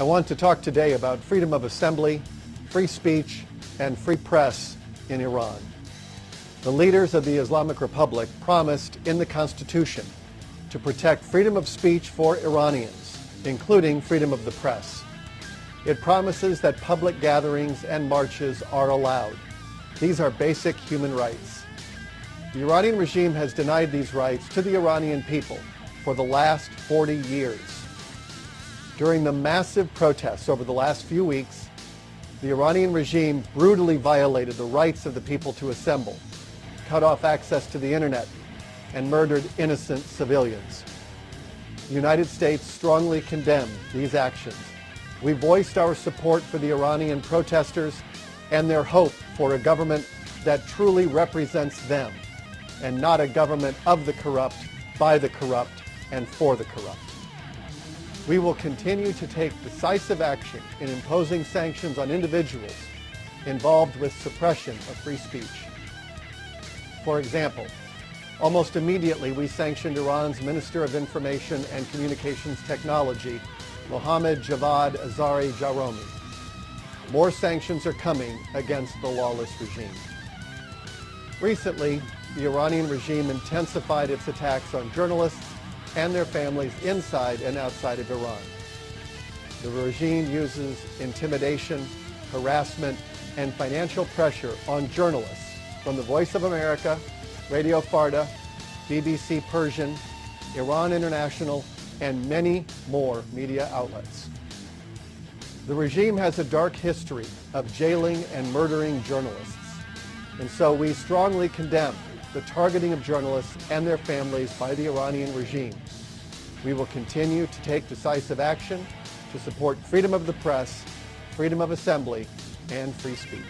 I want to talk today about freedom of assembly, free speech, and free press in Iran. The leaders of the Islamic Republic promised in the Constitution to protect freedom of speech for Iranians, including freedom of the press. It promises that public gatherings and marches are allowed. These are basic human rights. The Iranian regime has denied these rights to the Iranian people for the last 40 years. During the massive protests over the last few weeks, the Iranian regime brutally violated the rights of the people to assemble, cut off access to the internet, and murdered innocent civilians. The United States strongly condemned these actions. We voiced our support for the Iranian protesters and their hope for a government that truly represents them, and not a government of the corrupt, by the corrupt, and for the corrupt. We will continue to take decisive action in imposing sanctions on individuals involved with suppression of free speech. For example, almost immediately we sanctioned Iran's Minister of Information and Communications Technology, Mohammad Javad Azari Jahromi. More sanctions are coming against the lawless regime. Recently, the Iranian regime intensified its attacks on journalists and their families inside and outside of Iran. The regime uses intimidation, harassment, and financial pressure on journalists from the Voice of America, Radio Farda, BBC Persian, Iran International, and many more media outlets. The regime has a dark history of jailing and murdering journalists, and so we strongly condemn the targeting of journalists and their families by the Iranian regime. We will continue to take decisive action to support freedom of the press, freedom of assembly, and free speech.